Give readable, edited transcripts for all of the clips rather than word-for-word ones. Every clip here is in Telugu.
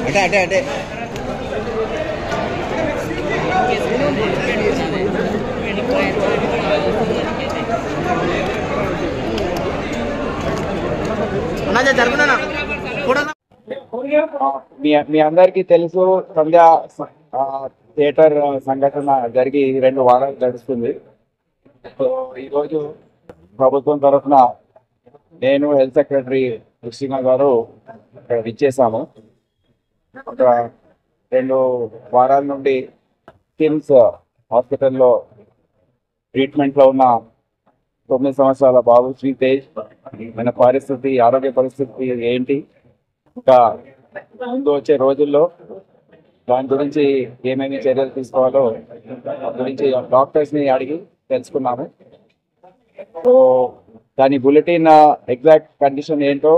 అటే అటే అటే మీ అందరికీ తెలుసు, సంధ్య థియేటర్ సంఘటన జరిగి 2 వారాలు గడుస్తుంది. సో ఈరోజు ప్రభుత్వం తరఫున నేను హెల్త్ సెక్రటరీ కృష్ణ గారు ఇక్కడ విచ్చేసాము. ఒక 2 వారాల నుండి కిమ్స్ హాస్పిటల్లో ట్రీట్మెంట్లో ఉన్న 9 సంవత్సరాల బాబు శ్రీతేజ్ మన పరిస్థితి, ఆరోగ్య పరిస్థితి ఏంటి, ఇంకా ముందు వచ్చే రోజుల్లో దాని గురించి ఏమేమి చర్యలు తీసుకోవాలో దాని గురించి డాక్టర్స్ని అడిగి తెలుసుకున్నాము. సో దాని బులెటిన్ ఎగ్జాక్ట్ కండిషన్ ఏంటో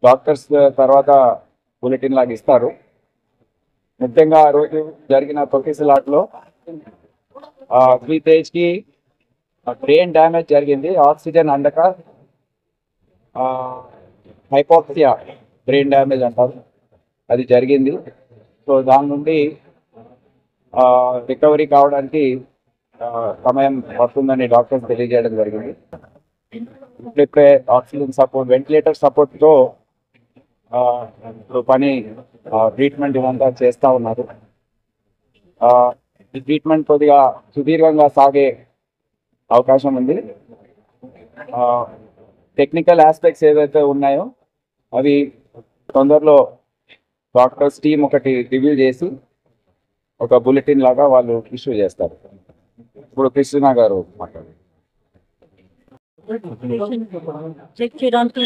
డాక్టర్స్ తర్వాత బులెటిన్ లాగా ఇస్తారు. ముఖ్యంగా ఆ రోజు జరిగిన తొక్కిసలాట్లో శ్రీతేజ్కి బ్రెయిన్ డ్యామేజ్ జరిగింది. ఆక్సిజన్ అందక హైపోక్సియా బ్రెయిన్ డ్యామేజ్ అంటారు, అది జరిగింది. సో దాని నుండి రికవరీ కావడానికి సమయం పడుతుందని డాక్టర్స్ తెలియజేయడం జరిగింది. ఇప్పుడే ఆక్సిజన్ సపోర్ట్, వెంటిలేటర్ సపోర్ట్తో ఇప్పుడు ట్రీట్మెంట్ ఇదంతా చేస్తూ ఉన్నారు. ఈ ట్రీట్మెంట్ కొద్దిగా సుదీర్ఘంగా సాగే అవకాశం ఉంది. టెక్నికల్ ఆస్పెక్ట్స్ ఏవైతే ఉన్నాయో అవి తొందరలో డాక్టర్స్ టీమ్ ఒకటి రివ్యూ చేసి ఒక బులెటిన్ లాగా వాళ్ళు ఇష్యూ చేస్తారు. ఇప్పుడు కృష్ణ గారు మాట్లాడారు. చెక్ చేయడానికి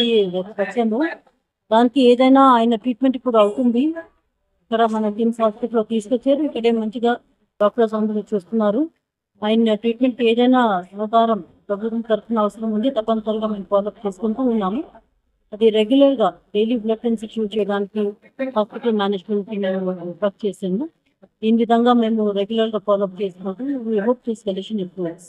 వచ్చాము. దానికి ఏదైనా ఆయన ట్రీట్మెంట్ ఇప్పుడు అవుతుంది. ఇక్కడ మన కిమ్స్ హాస్పిటల్లో తీసుకొచ్చారు. ఇక్కడే మంచిగా డాక్టర్స్ అందరూ చూస్తున్నారు. ఆయన ట్రీట్మెంట్ ఏదైనా సహకారం ప్రభుత్వం తరఫున అవసరం ఉంది, తప్పనిసరిగా మేము ఫాలోఅప్ చేసుకుంటూ ఉన్నాము. అది రెగ్యులర్గా డైలీ బ్లడ్ ట్రాన్స్ఫ్యూషన్ చేయడానికి హాస్పిటల్ మేనేజ్మెంట్ వర్క్ చేసాము. ఈ విధంగా మేము రెగ్యులర్గా ఫాలోఅప్ చేసుకుంటూ we hope this condition improves.